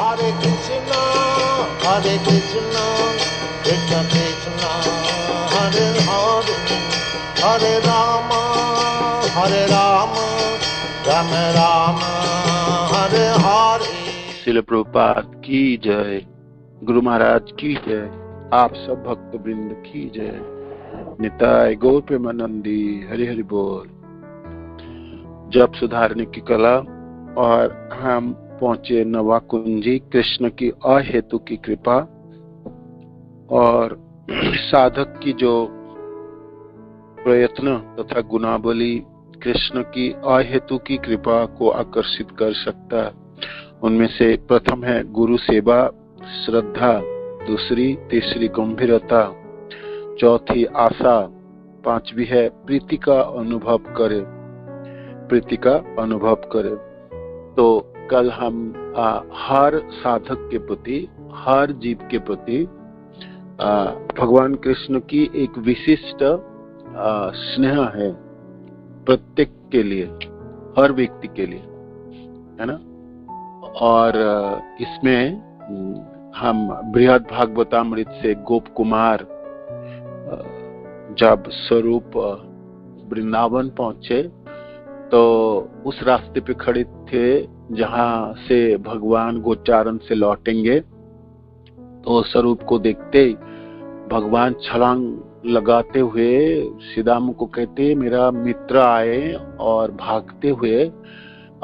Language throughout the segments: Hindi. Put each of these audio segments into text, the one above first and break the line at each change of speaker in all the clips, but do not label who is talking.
Hare Krishna, Hare Krishna, Krishna Krishna, Hare Hare, Hare Rama, Hare Rama, Rama Rama, Hare Hare।
Srila Prabhupada की जय, गुरु महाराज की जय, आप सब भक्त वृंद की जय। निताय गौर प्रेमानंदी, हरि हरि बोल। जप सुधारने की कला, और हम पहुंचे नवा कुंजी। कृष्ण की अहेतु की कृपा और साधक की जो प्रयत्न तथा गुणावली कृष्ण की अहेतु की कृपा को आकर्षित कर सकता है। उनमें से प्रथम है गुरु सेवा, श्रद्धा, दूसरी तीसरी गंभीरता, चौथी आशा, पांचवी है प्रीति का अनुभव करे, प्रीति का अनुभव करे। तो कल हम हर साधक के प्रति, हर जीव के प्रति भगवान कृष्ण की एक विशिष्ट स्नेह है, प्रत्येक के लिए, हर व्यक्ति के लिए, है ना। और इसमें हम बृहद भागवतामृत से गोप कुमार जब स्वरूप वृंदावन पहुंचे तो उस रास्ते पे खड़े थे जहां से भगवान गोचारण से लौटेंगे। तो स्वरूप को देखते ही भगवान छलांग लगाते हुए सीधाम को कहते, मेरा मित्र आए, और भागते हुए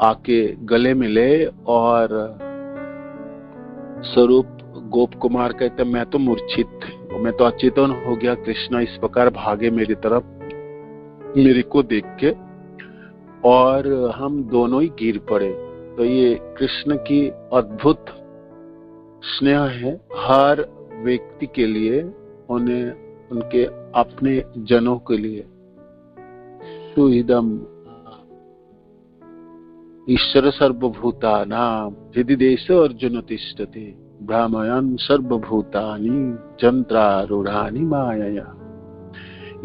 आके गले मिले। और स्वरूप गोप कुमार कहते, मैं तो मूर्छित, मैं तो अचेतन हो गया। कृष्ण इस प्रकार भागे मेरी तरफ, मेरे को देख के, और हम दोनों ही गिर पड़े। तो ये कृष्ण की अद्भुत स्नेह है हर व्यक्ति के लिए, उन्हें उनके अपने जनों के लिए। सुहृदम ईश्वर सर्वभूतानां हृदि देश अर्जुन तिष्ठति भ्रामयन् सर्वभूतानि जंत्रारूढ़ानि मायया।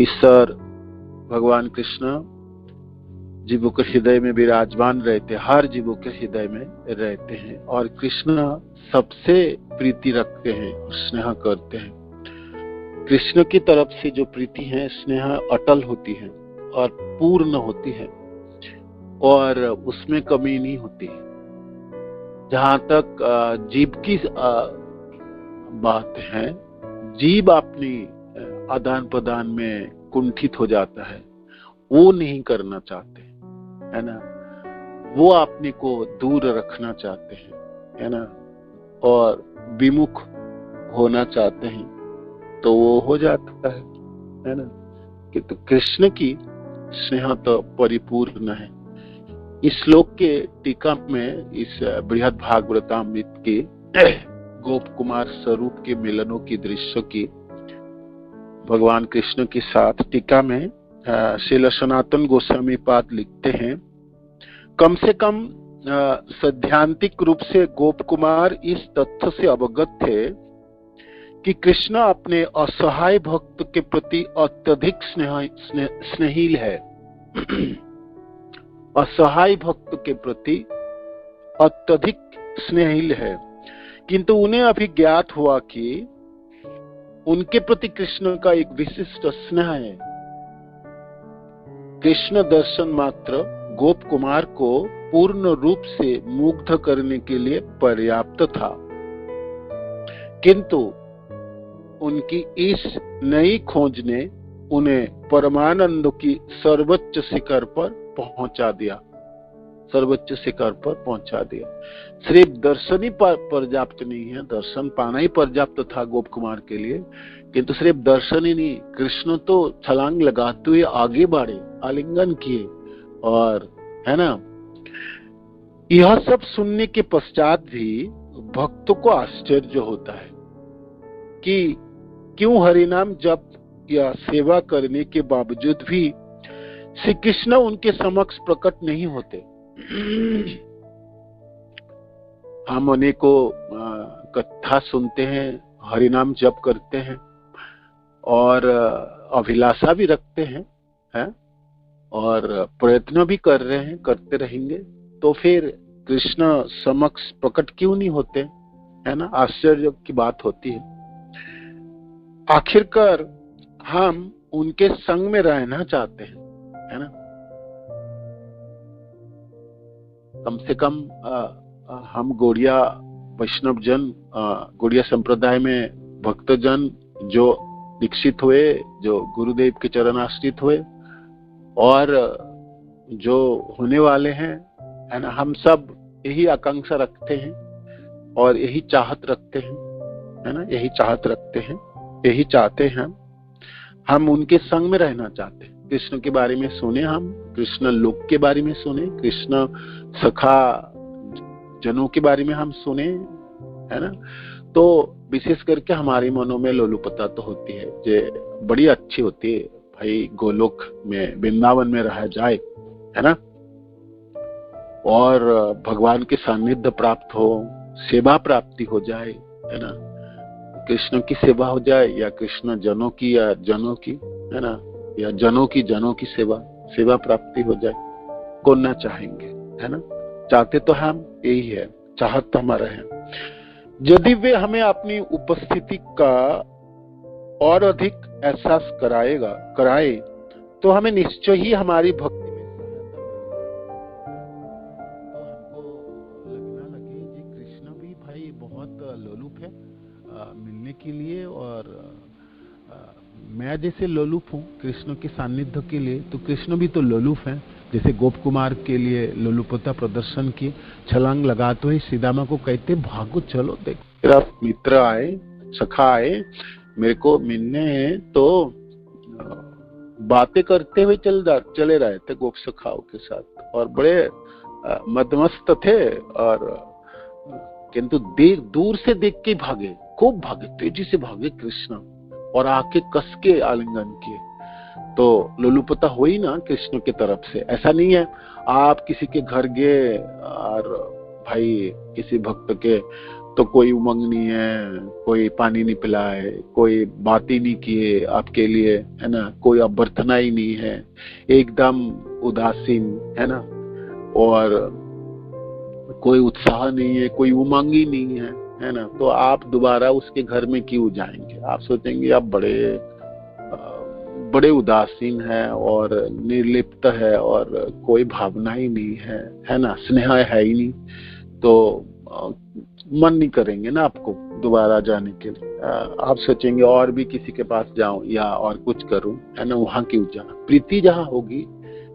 ईश्वर भगवान कृष्ण जीवों के हृदय में विराजमान रहते, हर जीवों के हृदय में रहते हैं, और कृष्ण सबसे प्रीति रखते हैं और स्नेह करते हैं। कृष्ण की तरफ से जो प्रीति है, स्नेह अटल होती है और पूर्ण होती है, और उसमें कमी नहीं होती। जहां तक जीव की बात है, जीव अपनी आदान प्रदान में कुंठित हो जाता है, वो नहीं करना चाहते, है ना। वो अपने को दूर रखना चाहते हैं, है ना, और विमुख होना चाहते हैं, तो वो हो जाता है ना। कि तो कृष्ण की स्नेह तो परिपूर्ण है। इस श्लोक के टीका में, इस बृहद भागवतामृत के गोप कुमार स्वरूप के मिलनों की दृश्य की भगवान कृष्ण के साथ टीका में श्रील सनातन गोस्वामी पाद लिखते हैं, कम से कम सैद्धांतिक रूप से गोप कुमार इस तथ्य से अवगत थे कि कृष्ण अपने असहाय भक्त के प्रति अत्यधिक स्नेहिल है। असहाय भक्त के प्रति अत्यधिक स्नेहिल है, किंतु उन्हें अभी ज्ञात हुआ कि उनके प्रति कृष्ण का एक विशिष्ट स्नेह है। कृष्ण दर्शन मात्र गोप कुमार को पूर्ण रूप से मुग्ध करने के लिए पर्याप्त था, किंतु उनकी इस नई खोज ने उन्हें परमानंद की सर्वोच्च शिखर पर पहुंचा दिया, सर्वोच्च शिखर पर पहुंचा दिया। सिर्फ दर्शन ही पर्याप्त नहीं है, दर्शन पाना ही पर्याप्त था गोप कुमार के लिए, किंतु सिर्फ दर्शन ही नहीं, कृष्ण तो छलांग लगाते हुए आगे बढ़े, आलिंगन किए, और है ना। यह सब सुनने के पश्चात भी भक्तों को आश्चर्य होता है कि क्यों हरिनाम जप या सेवा करने के बावजूद भी श्री कृष्ण उनके समक्ष प्रकट नहीं होते। हम उन्हें को कथा सुनते हैं, हरिनाम जप करते हैं, और अभिलाषा भी रखते हैं, है? और प्रयत्न भी कर रहे हैं, करते रहेंगे, तो फिर कृष्ण समक्ष प्रकट क्यों नहीं होते? है ना, आश्चर्य की बात होती है। आखिरकार हम उनके संग में रहना चाहते हैं, है ना। कम से कम हम गौड़िया वैष्णव जन, गौड़िया संप्रदाय में भक्तजन जो दीक्षित हुए, जो गुरुदेव के चरण आश्रित हुए और जो होने वाले हैं, है ना, हम सब यही आकांक्षा रखते हैं और यही चाहत रखते हैं, है ना, यही चाहत रखते हैं, यही चाहते हैं। हम उनके संग में रहना चाहते हैं। कृष्ण के बारे में सुने, हम कृष्ण लोक के बारे में सुने, कृष्ण सखा जनों के बारे में हम सुने, है ना। तो विशेष करके हमारे मनों में लोलुपता तो होती है, जो बड़ी अच्छी होती है भाई, गोलोक में वृंदावन में रहा जाए, है ना, और भगवान के सानिध्य प्राप्त हो, सेवा प्राप्ति हो जाए, है ना, कृष्ण की सेवा हो जाए या कृष्ण जनों की या जनों की, है ना, या जनों की सेवा प्राप्ति हो जाए, कौन ना चाहेंगे, है ना। चाहते तो हम यही है, चाहत तो हमारा है। यदि वे हमें अपनी उपस्थिति का और अधिक एहसास कराए तो हमें निश्चय ही हमारी भक्ति में तो हमको लगना लगे कि कृष्ण भी भाई बहुत लोलुप है मिलने के लिए, और मैं जैसे लोलुप हूँ कृष्ण के सानिध्य के लिए, तो कृष्ण भी तो लोलुप है। जैसे गोप कुमार के लिए लोलुपता प्रदर्शन की, छलांग लगाते हुए सीदामा को कहते भागो चलो, देख मेरा मित्र आए, सखा आए, मेरे को मिलने हैं, तो बातें करते हुए चले रहे थे गोप सखाओं के साथ, और बड़े मदमस्त थे, और किंतु दूर से देख के भागे, खूब भागे, तेजी से भागे कृष्ण, और आके कस के आलिंगन किए। तो लोलुपता हुई ना कृष्ण की तरफ से। ऐसा नहीं है आप किसी के घर गए और भाई किसी भक्त के, तो कोई उमंग नहीं है, कोई पानी नहीं पिलाए, कोई बात ही नहीं किए आपके लिए, है ना, कोई अभ्यर्थना ही नहीं है, एकदम उदासीन, है ना, और कोई उत्साह नहीं है, कोई उमंग ही नहीं है ना, तो आप दोबारा उसके घर में क्यों जाएंगे? आप सोचेंगे आप बड़े उदासीन है और निर्लिप्त है और कोई भावना ही नहीं है ना, स्नेह है ही नहीं, तो मन नहीं करेंगे ना आपको दोबारा जाने के लिए। आप सोचेंगे और भी किसी के पास जाऊं या और कुछ करूं, है ना, वहां क्यों जाना। प्रीति जहां होगी,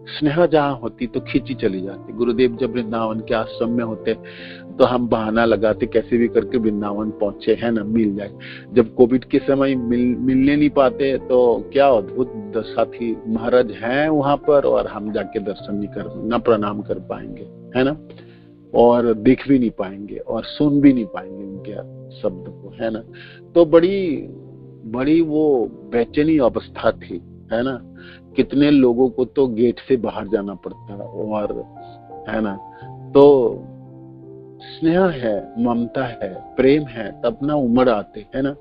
स्नेह जहां होती, तो खींची चली जाती। गुरुदेव जब वृंदावन के आश्रम में होते तो हम बहाना लगाते कैसे भी करके वृंदावन पहुंचे, है ना, मिल जाए। जब कोविड के समय मिलने नहीं पाते तो क्या अद्भुत दशा थी, महाराज हैं वहां पर और हम जाके दर्शन नहीं कर, ना प्रणाम कर पाएंगे, है ना, और देख भी नहीं पाएंगे और सुन भी नहीं पाएंगे उनके शब्द को, है ना। तो बड़ी वो बेचैनी अवस्था थी, है ना। कितने लोगों को तो गेट से बाहर जाना पड़ता है, और है ना, तो स्नेह है, ममता है, प्रेम है, तब ना उमड़ आते, है ना,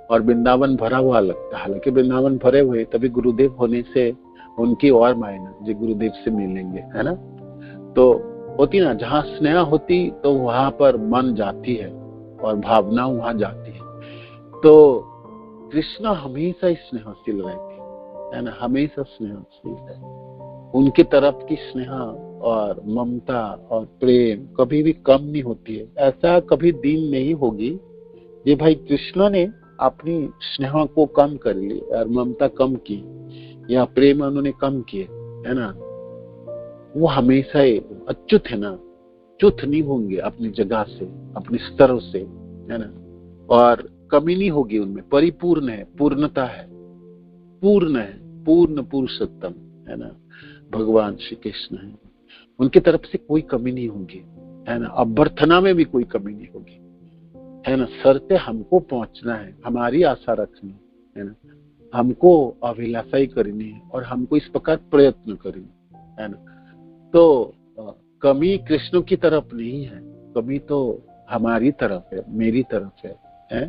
और वृंदावन भरा हुआ लगता है। हालांकि वृंदावन भरे हुए, तभी गुरुदेव होने से उनकी और मायना जो गुरुदेव से मिलेंगे, है ना। तो होती ना, जहाँ स्नेह होती तो वहां पर मन जाती है और भावना वहां जाती है। तो कृष्ण हमेशा स्नेहशील रहते, है ना, हमेशा स्नेहशील है। उनके तरफ की स्नेह और ममता और प्रेम कभी भी कम नहीं होती है। ऐसा कभी दिन नहीं होगी ये भाई कृष्ण ने अपनी स्नेह को कम कर ली और ममता कम की या प्रेम उन्होंने कम किए, है ना। वो हमेशा अच्युत है ना, च्युत नहीं होंगे अपनी जगह से, अपने स्तर से, है ना, और कमी नहीं होगी उनमें, परिपूर्ण है, पूर्णता है, पूर्ण है, पूर्ण पुरुषोत्तम, है ना, भगवान श्री कृष्ण है। उनकी तरफ से कोई कमी नहीं होगी, है ना, अभ्यर्थना में भी कोई कमी नहीं होगी, है ना। शर्ते हमको पहुंचना है, हमारी आशा रखनी है ना, हमको अभिलाषा ही करनी है और हमको इस प्रकार प्रयत्न करनी है ना। तो कमी कृष्ण की तरफ नहीं है, कमी तो हमारी तरफ है, मेरी तरफ है।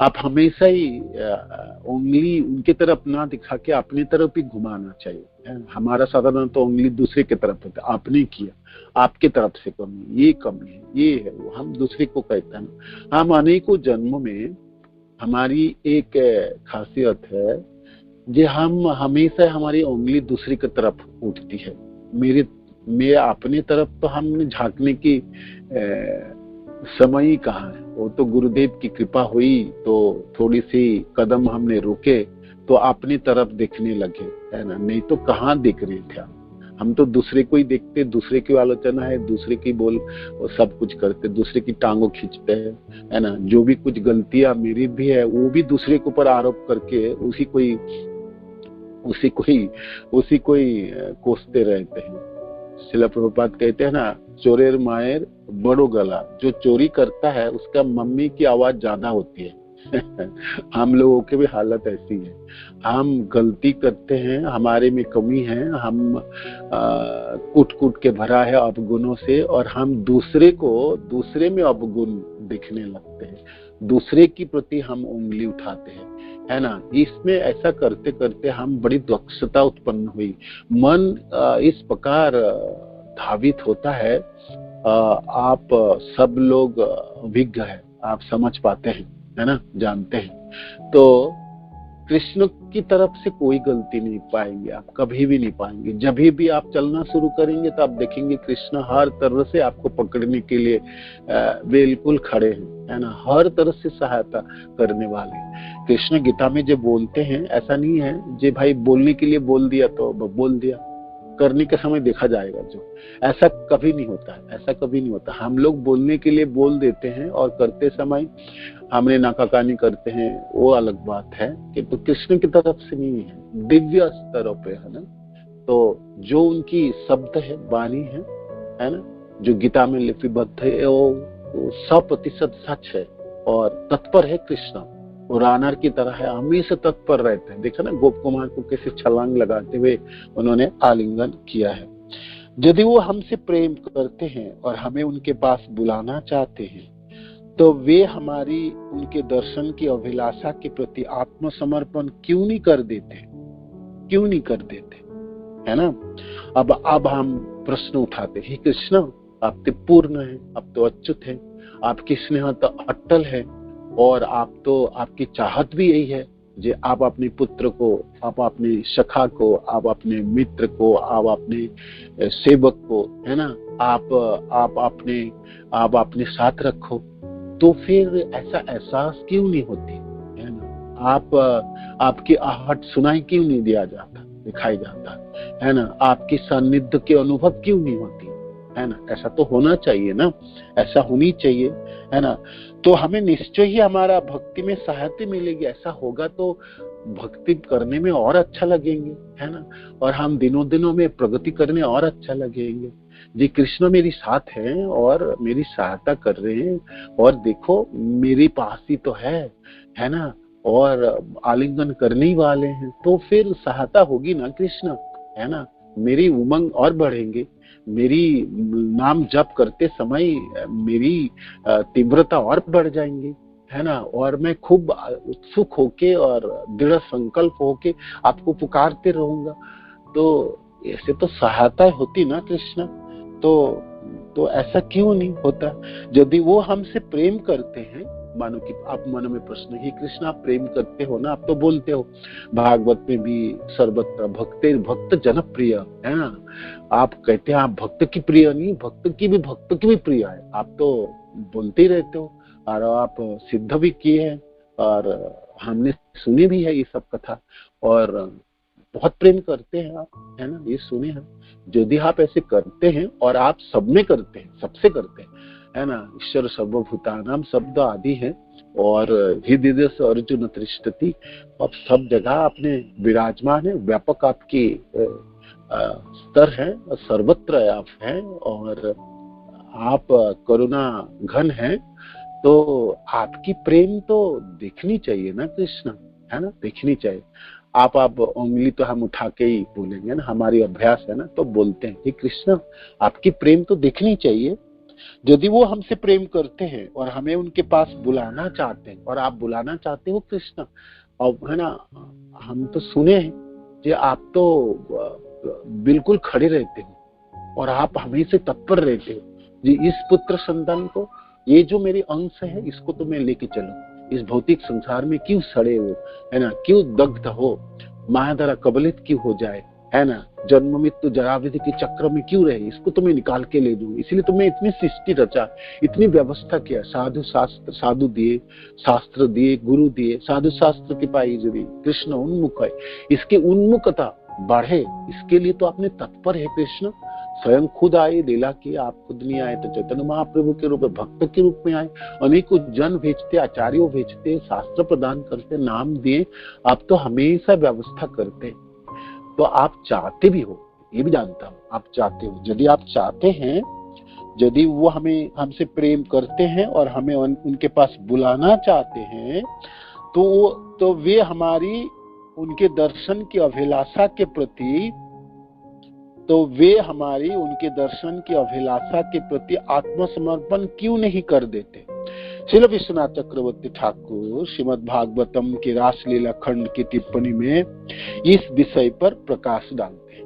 आप हमेशा ही उंगली उनके तरफ ना दिखा के अपनी तरफ ही घुमाना चाहिए, है? हमारा साधारण तो उंगली दूसरे की तरफ होता है, आपने किया, आपके तरफ से कमी है, ये है वो, हम दूसरे को कहते हैं। हम अनेकों जन्मों में हमारी एक खासियत है जो हम हमेशा हमारी उंगली दूसरी की तरफ उठती है। मेरे अपने तरफ तो हमने झांकने की समय ही कहाँ है, वो तो गुरुदेव की कृपा हुई तो थोड़ी सी कदम हमने रुके तो अपनी तरफ देखने लगे, है ना, नहीं तो कहाँ देख रहे थे हम तो दूसरे को ही देखते, दूसरे की आलोचना है, दूसरे की बोल सब कुछ करते, दूसरे की टांगों खींचते हैं, है ना, जो भी कुछ गलतियां मेरी भी है वो भी दूसरे के ऊपर आरोप करके उसी को ही कोसते रहते हैं। श्रील प्रभुपाद कहते हैं ना, चोरेर मायर बड़ो गला, जो चोरी करता है उसका मम्मी की आवाज ज्यादा होती है। हम लोगों की भी हालत ऐसी है, हम गलती करते हैं, हमारे में कमी है, हम कूट के भरा है अवगुणों से, और हम दूसरे में अवगुण दिखने लगते हैं, दूसरे की प्रति हम उंगली उठाते हैं, है ना। इसमें ऐसा करते करते हम बड़ी दक्षता उत्पन्न हुई, मन इस प्रकार धावित होता है। आप सब लोग विज्ञ है, आप समझ पाते हैं, है ना, जानते हैं। तो कृष्ण की तरफ से कोई गलती नहीं पाएंगे, आप कभी भी नहीं पाएंगे। जब भी आप चलना शुरू करेंगे तो आप देखेंगे कृष्ण हर तरह से आपको पकड़ने के लिए बिल्कुल खड़े हैं, है ना, हर तरह से सहायता करने वाले। कृष्ण गीता में जब बोलते हैं, ऐसा नहीं है जे भाई बोलने के लिए बोल दिया तो बोल दिया, करने के समय देखा जाएगा, जो ऐसा कभी नहीं होता है, ऐसा कभी नहीं होता। हम लोग बोलने के लिए बोल देते हैं और करते समय हमने नाकाकानी करते हैं, वो अलग बात है, कि तो कृष्ण की तरफ से नहीं है, दिव्य स्तरों पे, है ना। तो जो उनकी शब्द है, वाणी है ना, जो गीता में लिपिबद्ध है, वो 100% सच है और तत्पर है। कृष्ण वो रानर की तरह है, हमेशा तत्पर रहते हैं। देखा ना गोप कुमार को कैसे छलांग लगाते हुए उन्होंने आलिंगन किया है। यदि वो हमसे प्रेम करते हैं और हमें उनके पास बुलाना चाहते हैं, तो वे हमारी उनके दर्शन की अभिलाषा के प्रति आत्मसमर्पण क्यों नहीं कर देते, है ना। अब हम प्रश्न उठाते हैं, कृष्ण आप तो पूर्ण है, आप तो अच्युत है, आपकी स्नेह तो अटल है, और आपकी चाहत भी यही है जे आप अपने पुत्र को, आप अपने सखा को, आप अपने मित्र को, आप अपने सेवक को, है ना, आप अपने साथ रखो। तो फिर ऐसा एहसास क्यों नहीं होती, है ना। आपकी आहट सुनाई क्यों नहीं दिखाई जाता, है ना। आपकी सानिध्य के अनुभव क्यों नहीं होती, है ना। ऐसा तो होना चाहिए ना, ऐसा होनी चाहिए, है ना। तो हमें निश्चय ही हमारा भक्ति में सहायता मिलेगी। ऐसा होगा तो भक्ति करने में और अच्छा लगेंगे, है ना, और हम दिनों में प्रगति करने और अच्छा लगेंगे। जी कृष्ण मेरी साथ हैं और मेरी सहायता कर रहे हैं, और देखो मेरे पास ही तो है ना, और आलिंगन करने ही वाले हैं, तो फिर सहायता होगी ना कृष्ण, है ना। मेरी उमंग और बढ़ेंगे, मेरी नाम जप करते समय मेरी तीव्रता और बढ़ जाएंगी, है ना, और मैं खूब उत्सुक होके और दृढ़ संकल्प होके आपको पुकारते रहूंगा। तो ऐसे तो सहायता होती ना कृष्ण, तो ऐसा क्यों नहीं होता। यदि वो हमसे प्रेम करते हैं, मानो कि आप मन में प्रश्न ही, कृष्ण आप प्रेम करते हो ना, आप तो बोलते हो भागवत में भी सर्वत्र भक्त जनप्रिय, है ना। आप कहते हैं आप भक्त की प्रिय नहीं, भक्त की भी प्रिय है, आप तो बोलते ही रहते हो, और आप सिद्ध भी किए हैं, और हमने सुनी भी है ये सब कथा, और बहुत प्रेम करते हैं आप, है ना, ये सुने हैं। यदि आप ऐसे करते हैं और आप सब में करते हैं, सबसे करते हैं, है ना, ईश्वर सर्वभूतानाम शब्द आदि है, और हृदय से अर्जुन तिष्ठति, आप सब जगह आपने विराजमान है, व्यापक आपकी स्तर है, सर्वत्र आप हैं, और आप करुणा घन है, तो आपकी प्रेम तो देखनी चाहिए ना कृष्ण, है ना, देखनी चाहिए। आप उंगली तो हम उठा के ही बोलेंगे ना, हमारी अभ्यास है ना, तो बोलते हैं कि कृष्ण आपकी प्रेम तो देखनी चाहिए, यदि वो हमसे प्रेम करते हैं और हमें उनके पास बुलाना चाहते हैं, और आप बुलाना चाहते हो कृष्ण, और है ना, हम तो सुने हैं कि आप तो बिल्कुल खड़े रहते हो और आप हमेशा तत्पर रहते हो जी, इस पुत्र संतान को, ये जो मेरी अंश है, इसको तो मैं लेके चलूं, इस भौतिक संसार में क्यों सड़े हो, है ना, क्यों दग्ध हो, माया द्वारा कबलित क्यों हो जाए, है ना, जन्म मृत्यु जरा विधि के चक्र में क्यों रहे, इसको तो मैं निकाल के ले दूं। इसलिए तो मैं इतनी सृष्टि रचा, इतनी व्यवस्था किया, साधु शास्त्र, साधु दिए, शास्त्र दिए, गुरु दिए, साधु शास्त्र की पाई जरी कृष्ण उन्मुख है, इसके उन्मुखता बढ़े, इसके लिए तो आपने तत्पर है कृष्ण, स्वयं खुद आए, लीला की, आप खुद नहीं आए तो चैतन्य महाप्रभु के रूप में, भक्त के रूप में आए, अनेकों जन भेजते, आचार्यों भेजते, शास्त्र प्रदान करते, नाम दिए, आप तो हमेशा व्यवस्था करते। तो आप चाहते भी हो, ये भी जानता हूं, आप चाहते हो। यदि आप चाहते हैं, यदि वो हमसे प्रेम करते हैं और हमें उनके पास बुलाना चाहते हैं, तो वे हमारी उनके दर्शन की अभिलाषा के प्रति, आत्मसमर्पण क्यों नहीं कर देते। श्रील विश्वनाथ चक्रवर्ती ठाकुर श्रीमद् भागवतम के रासलीला खंड की टिप्पणी में इस विषय पर प्रकाश डालते हैं,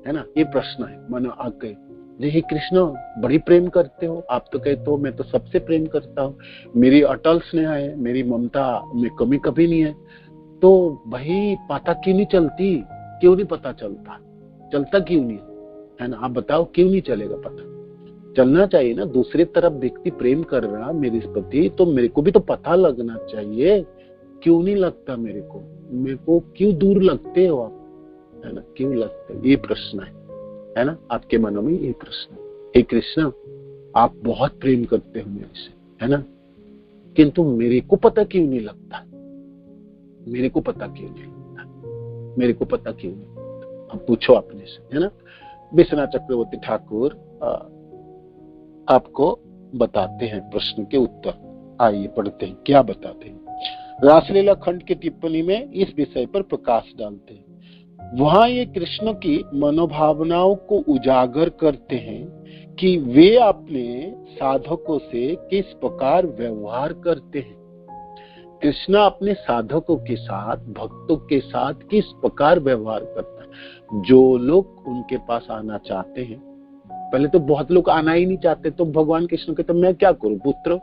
है ना। ये प्रश्न है मन आ गए जी, हे कृष्ण बड़ी प्रेम करते हो, आप तो कहते हो मैं तो सबसे प्रेम करता हूँ, मेरी अटल स्नेह है, मेरी ममता में कमी कभी नहीं है, तो भाई पता क्यों नहीं चलती, क्यों नहीं पता चलता क्यों नहीं है ना, आप बताओ क्यों नहीं चलेगा, पता चलना चाहिए ना। दूसरी तरफ व्यक्ति प्रेम कर रहा मेरे प्रति, तो मेरे को भी तो पता लगना चाहिए, क्यों नहीं लगता मेरे को क्यों दूर लगते हो आप, है ना, क्यों लगते, ये प्रश्न है ना, आपके मनों में ये प्रश्न है। हे कृष्ण आप बहुत प्रेम करते हो मेरे से, है ना, किंतु मेरे को पता क्यों नहीं लगता, मेरे को पता क्यों नहीं लगता, अब पूछो अपने से, है ना। विश्वनाथ चक्रवर्ती ठाकुर आपको बताते हैं प्रश्न के उत्तर, आइए पढ़ते हैं क्या बताते हैं। रासलीला खंड की टिप्पणी में इस विषय पर प्रकाश डालते हैं। वहां ये कृष्ण की मनोभावनाओं को उजागर करते हैं कि वे अपने साधकों से किस प्रकार व्यवहार करते हैं। कृष्ण अपने साधकों के साथ, भक्तों के साथ किस प्रकार व्यवहार करता है। जो लोग उनके पास आना चाहते हैं, पहले तो बहुत लोग आना ही नहीं चाहते, तो भगवान कृष्ण कहते मैं क्या करूं पुत्र,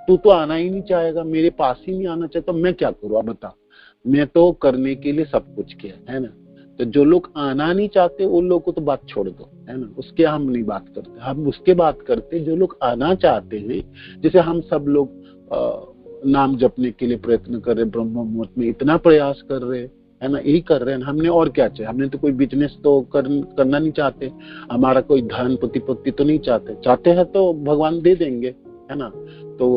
तू तो आना ही नहीं चाहेगा, मेरे पास ही नहीं आना चाहता, तो मैं क्या करूं, आप बता, मैं तो करने के लिए सब कुछ किया, है ना। तो जो लोग आना नहीं चाहते उन लोगों को तो बात छोड़ दो, है ना, उसके हम नहीं बात करते, हम उसके बात करते जो लोग आना चाहते हैं। जैसे हम सब लोग नाम जपने के लिए प्रयत्न कर रहे, ब्रह्म मुहूर्त में इतना प्रयास कर रहे, है ना, यही कर रहे हैं हमने, और क्या चाहिए, हमने तो कोई बिजनेस तो करना नहीं चाहते, हमारा कोई धन प्रतिपत्ति तो नहीं चाहते हैं तो भगवान दे देंगे, है ना। तो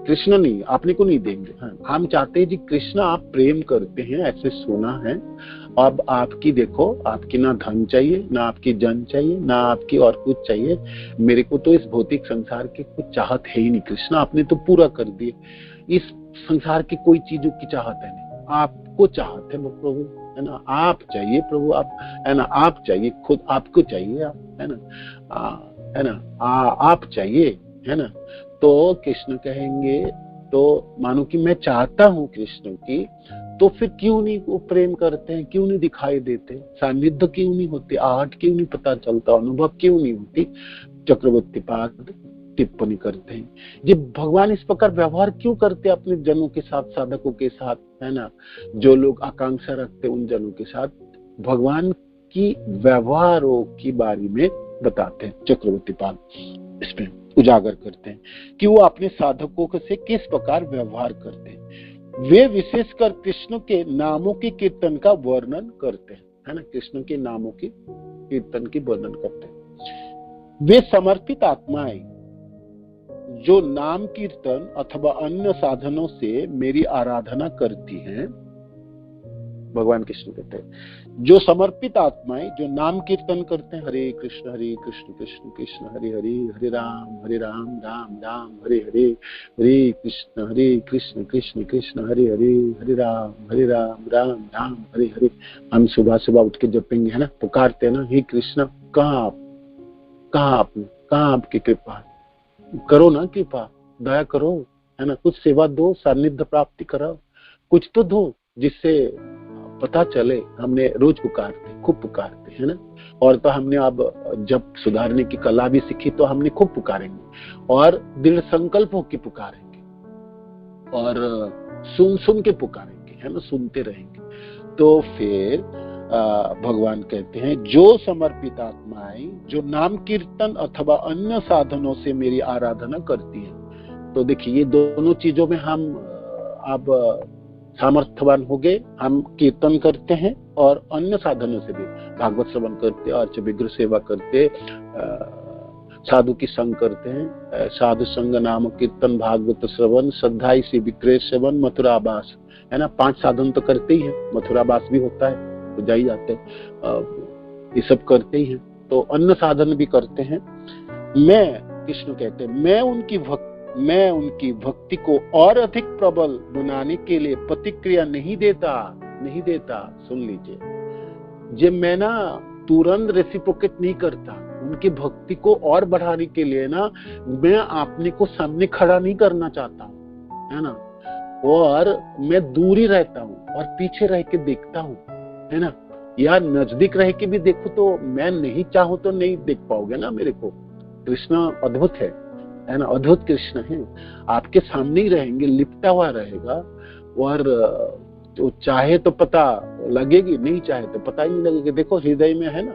कृष्ण नहीं, आपने को नहीं देंगे, हाँ, हम चाहते हैं जी कृष्ण आप प्रेम करते हैं, ऐसे सुना है। अब आपकी देखो, आपकी ना धन चाहिए, ना आपकी जन चाहिए, ना आपकी और कुछ चाहिए, मेरे को तो इस भौतिक संसार की कुछ चाहत है ही नहीं कृष्ण, आपने तो पूरा कर दिए, इस संसार की कोई चीजों की चाहत है नहीं, आपको चाहत है प्रभु, है ना, आप चाहिए प्रभु, आप, है ना, आप चाहिए, खुद आपको चाहिए, आप, है ना, आप चाहिए, है ना। तो कृष्ण कहेंगे, तो मानो कि मैं चाहता हूं कृष्ण की, तो फिर क्यों नहीं वो प्रेम करते हैं, क्यों नहीं दिखाई देते, सानिध्य क्यों नहीं होते, आहट क्यों नहीं पता चलता, अनुभव क्यों नहीं होती। चक्रवर्ती पाद टिप्पणी करते हैं, ये भगवान इस प्रकार व्यवहार क्यों करते हैं अपने जनों के साथ, साधकों के साथ, है ना, जो लोग आकांक्षा रखते उन जनों के साथ, भगवान की व्यवहारों की बारे में बताते हैं। चक्रवर्ती पाद इसमें उजागर करते हैं कि वो अपने साधकों से किस प्रकार व्यवहार करते हैं। वे विशेषकर कृष्ण के नामों के कीर्तन का वर्णन करते हैं, है ना, कृष्ण के नामों के कीर्तन की वर्णन करते हैं। वे समर्पित आत्माएं जो नाम कीर्तन अथवा अन्य साधनों से मेरी आराधना करती हैं, भगवान कृष्ण कहते हैं, जो समर्पित आत्माएं जो नाम कीर्तन करते हैं, हरे कृष्ण कृष्ण कृष्ण हरे हरे, हरे राम राम राम हरे हरे, हरे कृष्ण कृष्ण कृष्ण हरे हरे, हरे राम राम राम हरे हरे। हम सुबह सुबह उठ के जपेंगे, है ना, पुकारते हैं ना, हे कृष्ण, कहाँ आपकी कृपा है, करो ना कृपा, दया करो, है ना, कुछ सेवा दो, सानिध्य प्राप्ति कराओ, कुछ तो दो जिससे पता चले। हमने रोज पुकारते, खूब पुकारते, है ना, और तो हमने अब जब सुधारने की कला भी सीखी तो हमने खूब पुकारेंगे और दृढ़ संकल्प होकर पुकारेंगे और सुन सुन के पुकारेंगे, है ना, सुनते रहेंगे। तो फिर भगवान कहते हैं जो समर्पित आत्माएं जो नाम कीर्तन अथवा अन्य साधनों से मेरी आराधना करती हैं। तो देखिए ये दोनों चीजों में हम अब सामर्थ्यवान हो गए। हम कीर्तन करते हैं और अन्य साधनों से भी भागवत श्रवण करते, अर्च विग्रह सेवा करते, साधु की संग करते हैं, साधु संग नाम कीर्तन भागवत श्रवण श्रद्धाई से विक्रय सेवन मथुरावास, है ना, 5 साधन तो करते ही हैं। मथुरावास भी होता है तो जा ही जाते हैं, ये सब करते ही हैं। तो अन्य साधन भी करते हैं। मैं, कृष्ण कहते हैं, मैं उनकी भक्ति को और अधिक प्रबल बनाने के लिए प्रतिक्रिया नहीं देता। सुन लीजिए, जब मैं ना तुरंत रेसिप्रोकेट नहीं करता, उनकी भक्ति को और बढ़ाने के लिए ना मैं अपने को सामने खड़ा नहीं करना चाहता हूँ, है ना, और मैं दूर ही रहता हूँ और पीछे रह के देखता हूँ, है ना, या नजदीक रह के भी देखो तो मैं नहीं चाहूं तो नहीं देख पाओगे ना मेरे को। कृष्ण अद्भुत है ना, अद्भुत कृष्ण है, आपके सामने ही रहेंगे, लिपटा हुआ रहेगा और तो चाहे तो पता लगेगी, नहीं चाहे तो पता ही नहीं लगेगा। देखो हृदय में है ना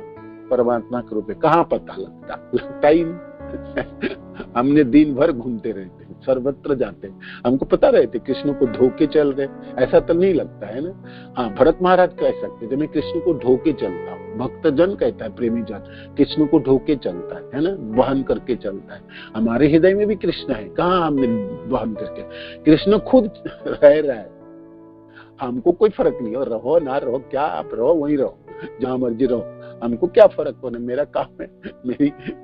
परमात्मा के रूप में, कहाँ पता लगता ही नहीं। हमने दिन भर घूमते रहते हैं, सर्वत्र जाते हैं, हमको पता रहते कृष्ण को धोके चल रहे, ऐसा तो नहीं लगता है ना। हाँ, भरत महाराज कह सकते जब मैं कृष्ण को ढोके चलता हूँ, भक्त जन कहता है, प्रेमी जन कृष्ण को ढोके चलता है ना, वहन करके चलता है। हमारे हृदय में भी कृष्ण है, कहाँ हमने वहन करके, कृष्ण खुद रह रहा है, हमको कोई फर्क नहीं हो, रहो ना रहो, क्या आप रहो वहीं रहो, जहां मर्जी रहो, हमको क्या फर्क पड़े, मेरा काम है,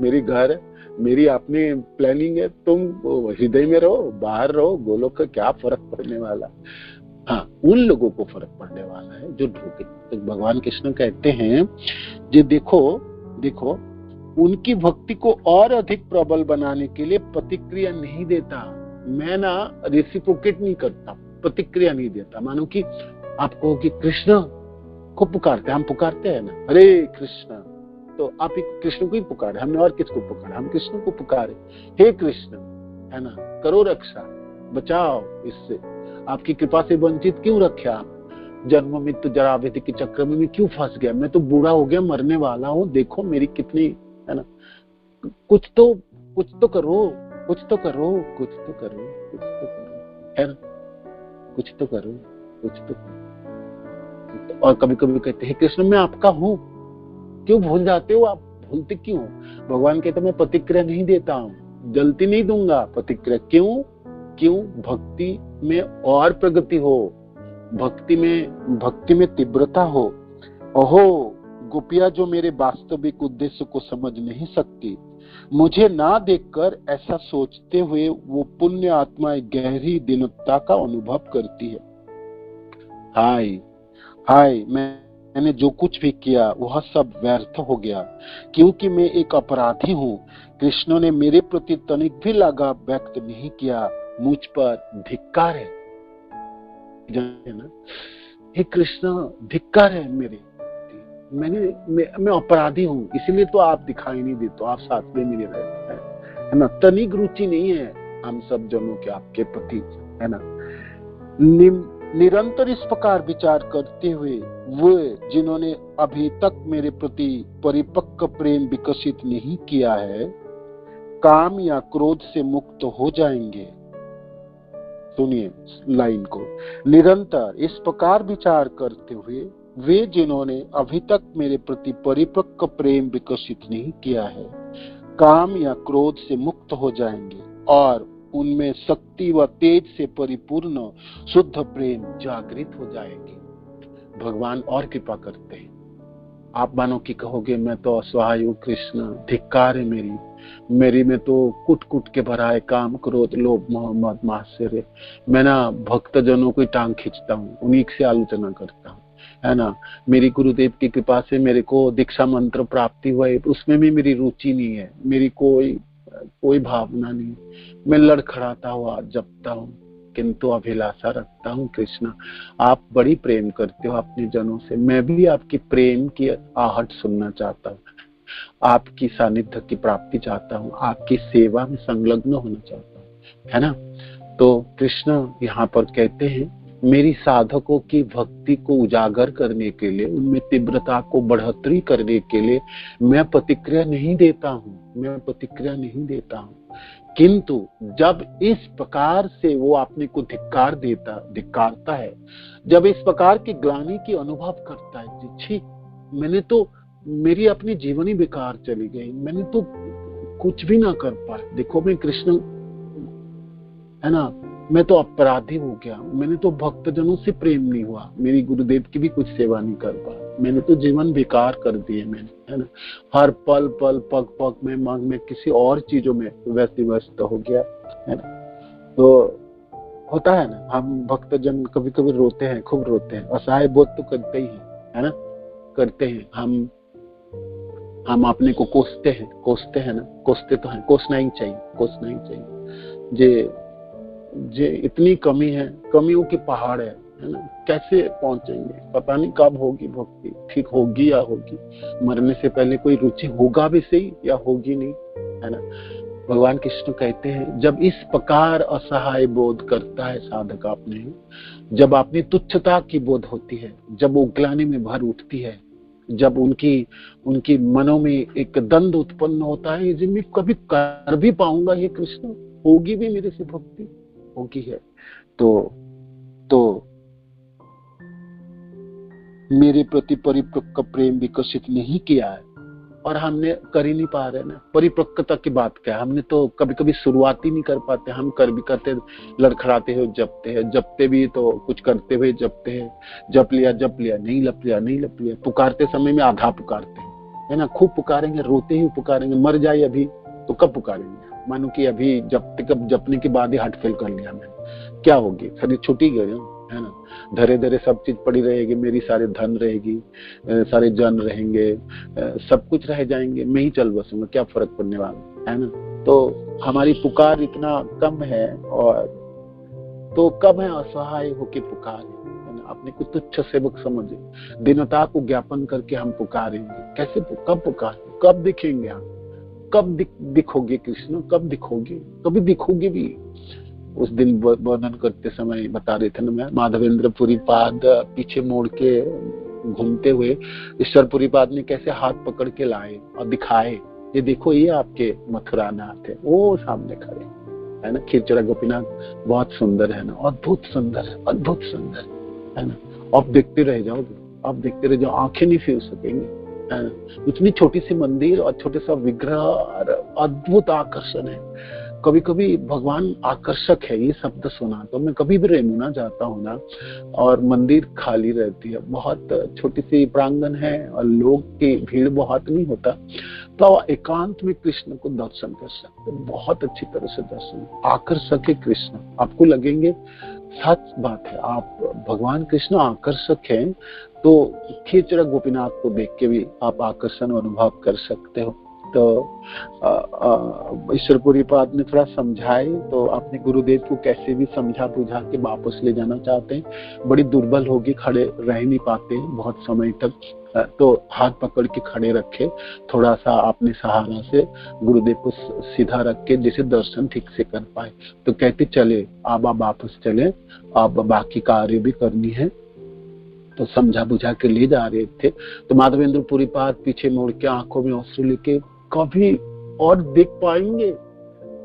मेरी घर है, मेरी अपनी प्लानिंग है, तुम हृदय में रहो, बाहर रहो, गोलोक का क्या फर्क पड़ने वाला। हाँ, उन लोगों को फर्क पड़ने वाला है जो ढोके। तो भगवान कृष्ण कहते हैं जे देखो उनकी भक्ति को और अधिक प्रबल बनाने के लिए प्रतिक्रिया नहीं देता। मैं ना रेसिप्रोकेट नहीं करता, प्रतिक्रिया नहीं देता। मानो कि आप कहो कि कृष्ण को पुकारते, हम पुकारते हैं ना, हरे कृष्ण, तो आप कृष्ण को ही पुकारे, हमने और किसको पुकारा, हम कृष्ण को पुकारे, हे कृष्ण, है ना, करो रक्षा, बचाओ इससे, आपकी कृपा से वंचित क्यों रखे आप, जन्म मृत्यु जरा व्याधि के चक्र में मैं क्यों फंस गया, मैं तो बूढ़ा हो गया, मरने वाला हूँ, देखो मेरी कितनी, है ना, कुछ तो करो, है ना, कुछ तो करो। और कभी कभी कहते हैं कृष्ण मैं आपका हूँ, क्यों भूल जाते हो आप, भूलते क्यों? भगवान कहते मैं प्रतिक्रिया नहीं देता हूँ, जल्दी नहीं दूंगा प्रतिक्रिया। क्यों? भक्ति में और प्रगति हो, भक्ति में तीव्रता हो। ओहो, गोपियां जो मेरे वास्तविक उद्देश्य को समझ नहीं सकती, मुझे ना देखकर ऐसा सोचते हुए वो पुण्य आत्माएं गहरी दीनता का अनुभव करती है। हाय, मैंने जो कुछ भी किया वह सब व्यर्थ हो गया, क्योंकि मैं एक अपराधी हूँ। कृष्ण ने मेरे प्रति तनिक भी लगाव व्यक्त नहीं किया, मुझ पर धिक्कार है। हे कृष्ण, धिक्कार है मेरे, मैं अपराधी हूँ, इसीलिए तो आप दिखाई नहीं देते, आप साथ में मेरे रहते हैं, है ना, तनिक रुचि नहीं है हम सब जनों के आपके प्रति, है ना। निरंतर इस प्रकार विचार करते हुए वे जिन्होंने अभी तक मेरे प्रति परिपक्व प्रेम विकसित नहीं किया है, काम या क्रोध से मुक्त हो जाएंगे। सुनिए लाइन को, निरंतर इस प्रकार विचार करते हुए वे जिन्होंने अभी तक मेरे प्रति परिपक्व प्रेम विकसित नहीं किया है, काम या क्रोध से मुक्त हो जाएंगे और उनमें शक्ति व तेज से परिपूर्ण शुद्ध प्रेम जागृत हो जाएगी। भगवान और कृपा करते हैं। आप मानो कि कहोगे मैं तो असहाय हूँ कृष्ण, धिक्कार है मेरी में तो कुट के भरा है काम, क्रोध, लोभ, मोह, मद, मात्सर्य। मैं ना भक्त जनों की टांग खींचता हूँ, उन्हीं से आलोचना करता हूँ, है ना। मेरी गुरुदेव की कृपा से मेरे को दीक्षा मंत्र प्राप्ति हुआ है, उसमें भी मेरी रुचि नहीं है, मेरी कोई कोई भावना नहीं, मैं लड़खड़ाता हुआ जपता हूँ किंतु अभिलाषा रखता हूँ। कृष्ण आप बड़ी प्रेम करते हो अपने जनों से, मैं भी आपकी प्रेम की आहट सुनना चाहता हूँ, आपकी सानिध्य की प्राप्ति चाहता हूँ, आपकी सेवा में संलग्न होना चाहता हूँ, है ना। तो कृष्ण यहाँ पर कहते हैं मेरी साधकों की भक्ति को उजागर करने के लिए, उनमें तीव्रता को बढ़ोतरी करने के लिए मैं प्रतिक्रिया नहीं देता हूँ, मैं प्रतिक्रिया नहीं देता हूँ। किंतु जब इस प्रकार से वो अपने को धिक्कारता है, जब इस प्रकार की ग्लानि की अनुभव करता है, छी मैंने तो, मेरी अपनी जीवन ही बेकार चली गई, मैंने तो कुछ भी ना कर पाया, देखो मैं कृष्ण, है ना, मैं तो अपराधी हो गया, मैंने तो भक्तजनों से प्रेम नहीं हुआ, मेरी गुरुदेव की भी कुछ सेवा नहीं कर पाया, मैंने तो जीवन बेकार कर दिए मैंने, है ना। हर पल पल पग पग में मांग में किसी और चीजों में व्यस्त हो गया, है ना। तो होता है ना, हम भक्तजन कभी कभी रोते हैं, खूब रोते हैं, असहाय बोध तो करते ही है ना, करते हैं हम अपने को कोसते हैं ना, कोसते तो हैं, कोसना ही चाहिए। जे इतनी कमी है, कमियों की पहाड़ है ना, कैसे पहुंचेंगे, पता नहीं कब होगी भक्ति, ठीक होगी या होगी, मरने से पहले कोई रुचि होगा भी सही या होगी नहीं, है ना। भगवान कृष्ण कहते हैं जब इस प्रकार असहाय बोध करता है साधक आपने, जब अपनी तुच्छता की बोध होती है, जब वो ग्लानि में भर उठती है, जब उनकी मनों में एक द्वंद्व उत्पन्न होता है, ये मैं कभी कर भी पाऊंगा ये कृष्ण, होगी भी मेरे से भक्ति, होगी है, तो मेरे प्रति परिपक्व प्रेम विकसित नहीं किया है, और हमने कर ही नहीं पा रहे ना। परिपक्वता की बात क्या है, हमने तो कभी कभी शुरुआत ही नहीं कर पाते, हम कर भी करते, लड़खड़ाते हुए जपते भी तो कुछ करते हुए जपते हैं, जप लिया नहीं लप लिया, पुकारते समय में आधा पुकारते हैं, है ना, खूब पुकारेंगे, रोते ही पुकारेंगे, मर जाए अभी तो कब पुकारेंगे, मानो कि अभी जपने के बाद ही हार्ट फेल कर लिया मैंने, क्या होगी, शरीर छूटी गए, है ना, धरे सब चीज पड़ी रहेगी, मेरी सारे धन रहेगी, सारे जन रहेंगे, सब कुछ रह जाएंगे, मैं ही चल बसूंगा, क्या फर्क पड़ने वाला है ना। तो हमारी पुकार इतना कम है, और तो कब है असहाय होके पुकारे, है ना, अपने को तुच्छ सेवक समझे, दीनता को ज्ञापन करके हम पुकारेंगे, कैसे, कब पुकारें, कब दिखेंगे हम, कब दिखोगे कृष्ण, कब दिखोगे, कभी दिखोगे भी। उस दिन वर्णन करते समय बता रहे थे ना, मैं माधवेंद्र पुरी पाद पीछे मोड़ के घूमते हुए ईश्वर पुरी पाद ने कैसे हाथ पकड़ के लाए और दिखाए, ये देखो ये आपके मथुरा नाथ है, वो सामने खड़े, है ना। खीरचरा गोपीनाथ बहुत सुंदर है ना, अद्भुत सुंदर है ना। अब देखते रह जाओ, आंखें नहीं फेर सकेंगे, है ना। इतनी छोटी सी मंदिर और छोटे सा विग्रह और अद्भुत आकर्षण है। कभी कभी भगवान आकर्षक है ये शब्द सुना तो मैं कभी भी रेमुना जाता हूँ ना, और मंदिर खाली रहती है, बहुत छोटी सी प्रांगण है और लोग की भीड़ बहुत नहीं होता, तो एकांत में कृष्ण को दर्शन कर सकते, बहुत अच्छी तरह से दर्शन, आकर्षक है कृष्ण, आपको लगेंगे, सच बात है, आप भगवान कृष्ण आकर्षक है, तो खीरचरा गोपीनाथ को देख के भी आप आकर्षण अनुभव कर सकते हो। तो ईश्वरपुरी पाद ने थोड़ा समझाए, तो अपने गुरुदेव को कैसे भी समझा बुझा के वापस ले जाना चाहते हैं, बड़ी दुर्बल होगी, खड़े रह नहीं पाते बहुत समय तक, तो हाथ पकड़ के खड़े रखे, थोड़ा सा अपने सहारा से गुरुदेव को सीधा रख के जैसे दर्शन ठीक से कर पाए, तो कहते चले आप वापस चले, आप बाकी कार्य भी करनी है, तो समझा बुझा के ले जा रहे थे। तो माधवेंद्र पुरी पाद पीछे मोड़ के आंखों में आंसू लेके, कभी और देख पाएंगे,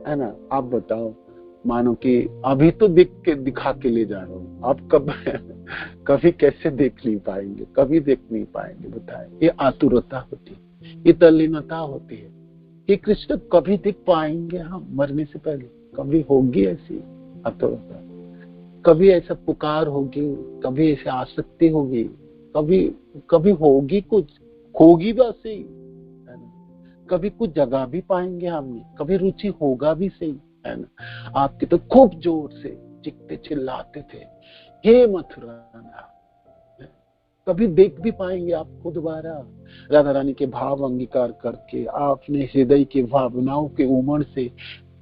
है ना, आप बताओ, मानो कि अभी तो दिखा के ले जा रहा हूँ, अब कभी कैसे देख नहीं पाएंगे, कभी देख नहीं पाएंगे, बताए, ये आतुरता होती है, ये तल्लीनता होती है कि कृष्ण कभी दिख पाएंगे हम मरने से पहले, कभी होगी ऐसी आतुरता, कभी ऐसा पुकार होगी, कभी ऐसी आसक्ति होगी, कभी होगी, कुछ होगी वैसे ही, कभी कुछ जगह भी पाएंगे हमने, कभी रुचि होगा भी सही, है ना। आपके तो खूब जोर से चिखते चिल्लाते थे, हे मथुरा नाथ, कभी देख भी पाएंगे आपको दोबारा। राधा रानी के भाव अंगीकार करके आपने हृदय की भावनाओं के उमड़ से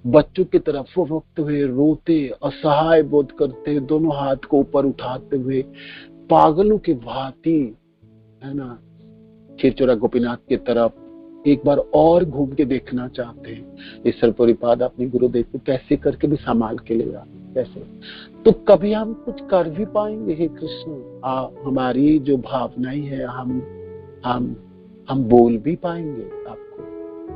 बच्चों की तरह फुफकते हुए, रोते, असहाय बोध करते, दोनों हाथ को ऊपर उठाते हुए, पागलों की भांति, है ना, खीरचोरा गोपीनाथ की तरफ एक बार और घूम के देखना चाहते हैं। ईश्वर परिपाद अपने गुरुदेव को कैसे करके भी संभाल के ले जाते, कैसे तो कभी हम कुछ कर भी पाएंगे। हे कृष्ण, हमारी जो भावनाएं है, हम बोल भी पाएंगे आपको,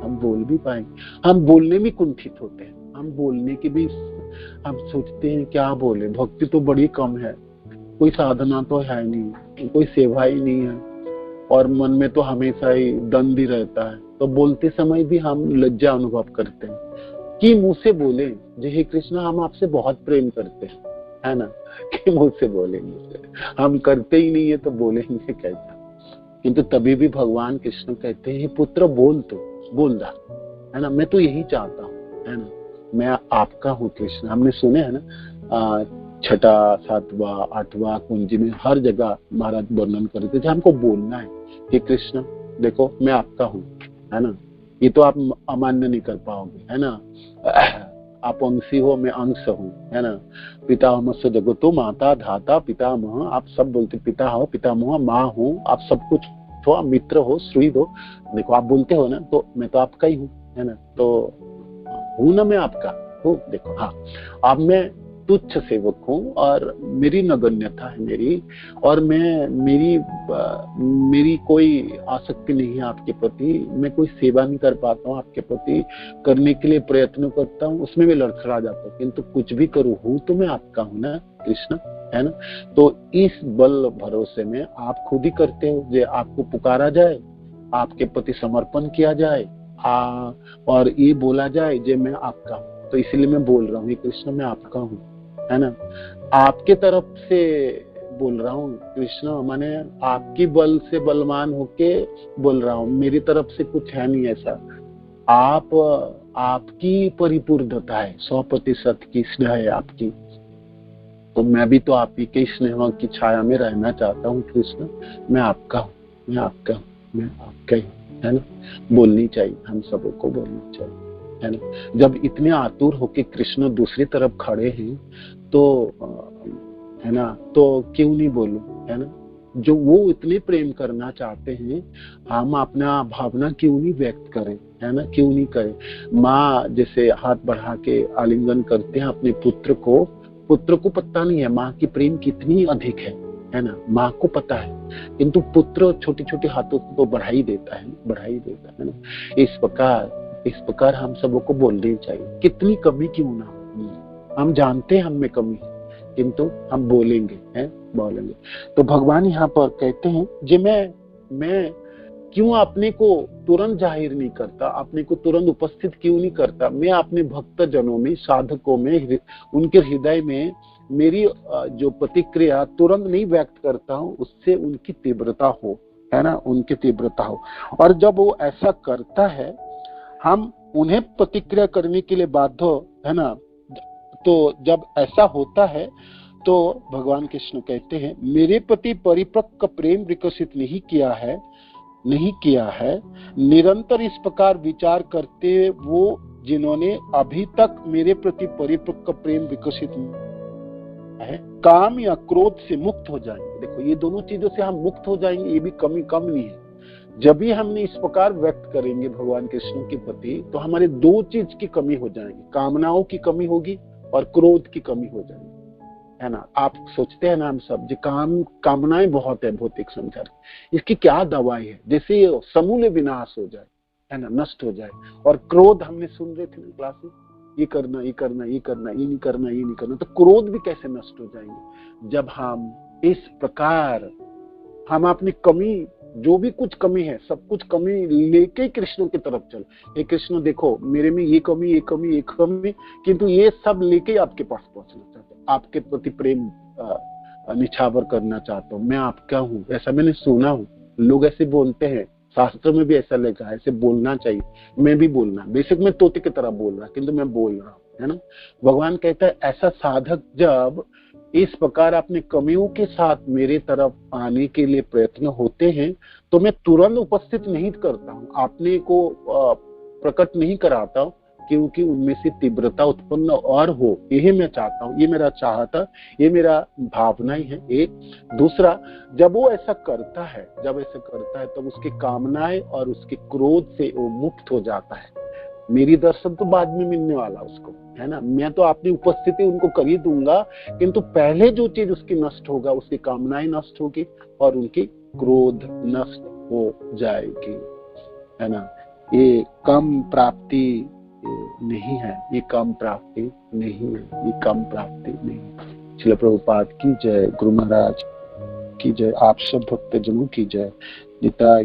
हम बोल भी पाएंगे। हम बोलने में कुंठित होते हैं, हम बोलने के भी हम सोचते हैं क्या बोले, भक्ति तो बड़ी कम है, कोई साधना तो है नहीं, कोई सेवा ही नहीं है, और मन में तो हमेशा ही दंड ही रहता है। तो बोलते समय भी हम लज्जा अनुभव करते हैं कि मुंह से बोले जे हे कृष्ण हम आपसे बहुत प्रेम करते हैं, है ना, कि मुंह से बोलेंगे, हम करते ही नहीं है तो बोलेंगे कैसा। किंतु तभी भी भगवान कृष्ण कहते हैं पुत्र बोल, तो बोल दा, है ना, मैं तो यही चाहता हूँ, है ना, मैं आपका हूँ कृष्ण। हमने सुने है ना, छठा, सातवां, आठवां कुंजी में हर जगह महाराज वर्णन करते थे हमको बोलना है कि कृष्ण देखो मैं आपका हूँ, है ना, ये तो आप अमान्य नहीं कर पाओगे, है ना, आप अंशी हो, मैं अंश हूँ, है ना, पिता हमस्य जगतो माता धाता पितामह, आप सब बोलते पिता हो, पितामह, माँ हूँ, आप सब कुछ हो, आप मित्र हो, सुहृद हो, देखो आप बोलते हो ना, तो मैं तो आपका ही हूँ, है ना, तो हूँ ना, मैं आपका हूँ, देखो हाँ, अब मैं तुच्छ सेवक हूँ और मेरी नगण्यता है मेरी, और मेरी कोई आसक्ति नहीं है आपके प्रति, मैं कोई सेवा नहीं कर पाता हूँ आपके प्रति, करने के लिए प्रयत्न करता हूँ उसमें मैं लड़खड़ा जाता हूँ, किंतु कुछ भी करूँ हूँ तो मैं आपका हूँ ना कृष्ण, है ना। तो इस बल भरोसे में आप खुद ही करते हो, जो आपको पुकारा जाए, आपके प्रति समर्पण किया जाए, और ये बोला जाए जे मैं आपका हूँ, तो इसलिए मैं बोल रहा हूँ कृष्ण मैं आपका हूँ, है ना, आपके तरफ से बोल रहा हूँ कृष्ण, माने आपकी बल से बलवान होके बोल रहा हूँ, मेरी तरफ से कुछ है नहीं ऐसा, आपकी परिपूर्णता है, 100% की स्नेह है आपकी, तो मैं भी तो आप ही के स्नेह की छाया में रहना चाहता हूँ कृष्ण, मैं आपका हूँ, मैं आपका हूँ, मैं आपका ही, है ना। बोलनी चाहिए, हम सबको बोलनी चाहिए, है ना। जब इतने आतुर होके कृष्ण दूसरी तरफ खड़े हैं तो है ना, तो क्यों नहीं बोलूं, है ना, जो वो इतने प्रेम करना चाहते हैं, हम अपना भावना क्यों नहीं व्यक्त करें, है ना, क्यों नहीं करें। माँ जैसे हाथ बढ़ा के आलिंगन करते हैं अपने पुत्र को पता नहीं है माँ की प्रेम कितनी अधिक है ना, माँ को पता है, किंतु पुत्र छोटी छोटी हाथों को बढ़ा ही देता है ना। इस प्रकार हम सबको बोलनी चाहिए, कितनी कमी क्यों ना हो, हम जानते हैं हम में कमी है, किंतु हम बोलेंगे। तो भगवान यहाँ पर कहते हैं जे मैं क्यों अपने को तुरंत जाहिर नहीं करता, अपने को तुरंत उपस्थित क्यों नहीं करता, मैं अपने भक्त जनों में, साधकों में, उनके हृदय में मेरी जो प्रतिक्रिया तुरंत नहीं व्यक्त करता हूँ, उससे उनकी तीव्रता हो, है ना, उनकी तीव्रता हो। और जब वो ऐसा करता है हम उन्हें प्रतिक्रिया करने के लिए बाध्य, है ना। तो जब ऐसा होता है तो भगवान कृष्ण कहते हैं मेरे प्रति परिपक्व प्रेम विकसित नहीं किया है, निरंतर इस प्रकार विचार करते वो जिन्होंने अभी तक मेरे प्रति परिपक्व प्रेम विकसित है, काम या क्रोध से मुक्त हो जाएंगे। देखो ये दोनों चीजों से हम मुक्त हो जाएंगे, ये भी कम नहीं है। जब भी हमने इस प्रकार व्यक्त करेंगे भगवान कृष्ण के प्रति, तो हमारे दो चीज की कमी हो जाएगी, कामनाओं की कमी होगी और क्रोध की कमी हो जाएगी, है ना। आप सोचते हैं ना हम सब जो कामनाएं बहुत है भौतिक संसार, इसकी क्या दवाई है, जैसे समूल विनाश हो जाए, है ना, नष्ट हो जाए। और क्रोध हमने सुन रहे थे ना क्लास में, ये करना, ये नहीं करना, तो क्रोध भी कैसे नष्ट हो जाएंगे जब हम इस प्रकार हम अपनी कमी, जो भी कुछ कमी है, सब कुछ कमी लेके कृष्ण की तरफ चल। हे कृष्ण देखो मेरे में ये कमी, किंतु ये सब लेके आपके पास पहुंचना चाहता हूँ, आपके प्रति प्रेम निछावर करना चाहता हूँ, मैं आपका हूँ। ऐसा मैंने सुना हूँ, लोग ऐसे बोलते हैं, शास्त्र में भी ऐसा लिखा है, ऐसे बोलना चाहिए। मैं भी बोलना, बेशक मैं तोते की तरह बोल रहा, किंतु मैं बोल रहा हूँ, है ना। भगवान कहता है ऐसा साधक जब इस प्रकार अपने कमियों के साथ मेरे तरफ आने के लिए प्रयत्न होते हैं तो मैं तुरंत उपस्थित नहीं करता हूँ, अपने को प्रकट नहीं कराता हूँ, क्योंकि उनमें से तीव्रता उत्पन्न और हो, यही मैं चाहता हूँ, ये मेरा चाहता, ये मेरा भावना ही है। एक दूसरा, जब वो ऐसा करता है, तब उसकी कामनाएं और उसके क्रोध से वो मुक्त हो जाता है। मेरी दर्शन तो बाद में मिलने वाला उसको, है ना, मैं तो अपनी उपस्थिति उनको कर ही दूंगा, किंतु पहले जो चीज उसकी नष्ट होगा, उसकी कामनाएं नष्ट होगी और उनकी क्रोध नष्ट हो जाएगी, है ना। ये कम प्राप्ति नहीं है, ये कम प्राप्ति नहीं है, ये कम प्राप्ति नहीं। श्रील प्रभुपाद की जय, गुरु महाराज की जय, आप सब भक्तजनों की जय। निताय।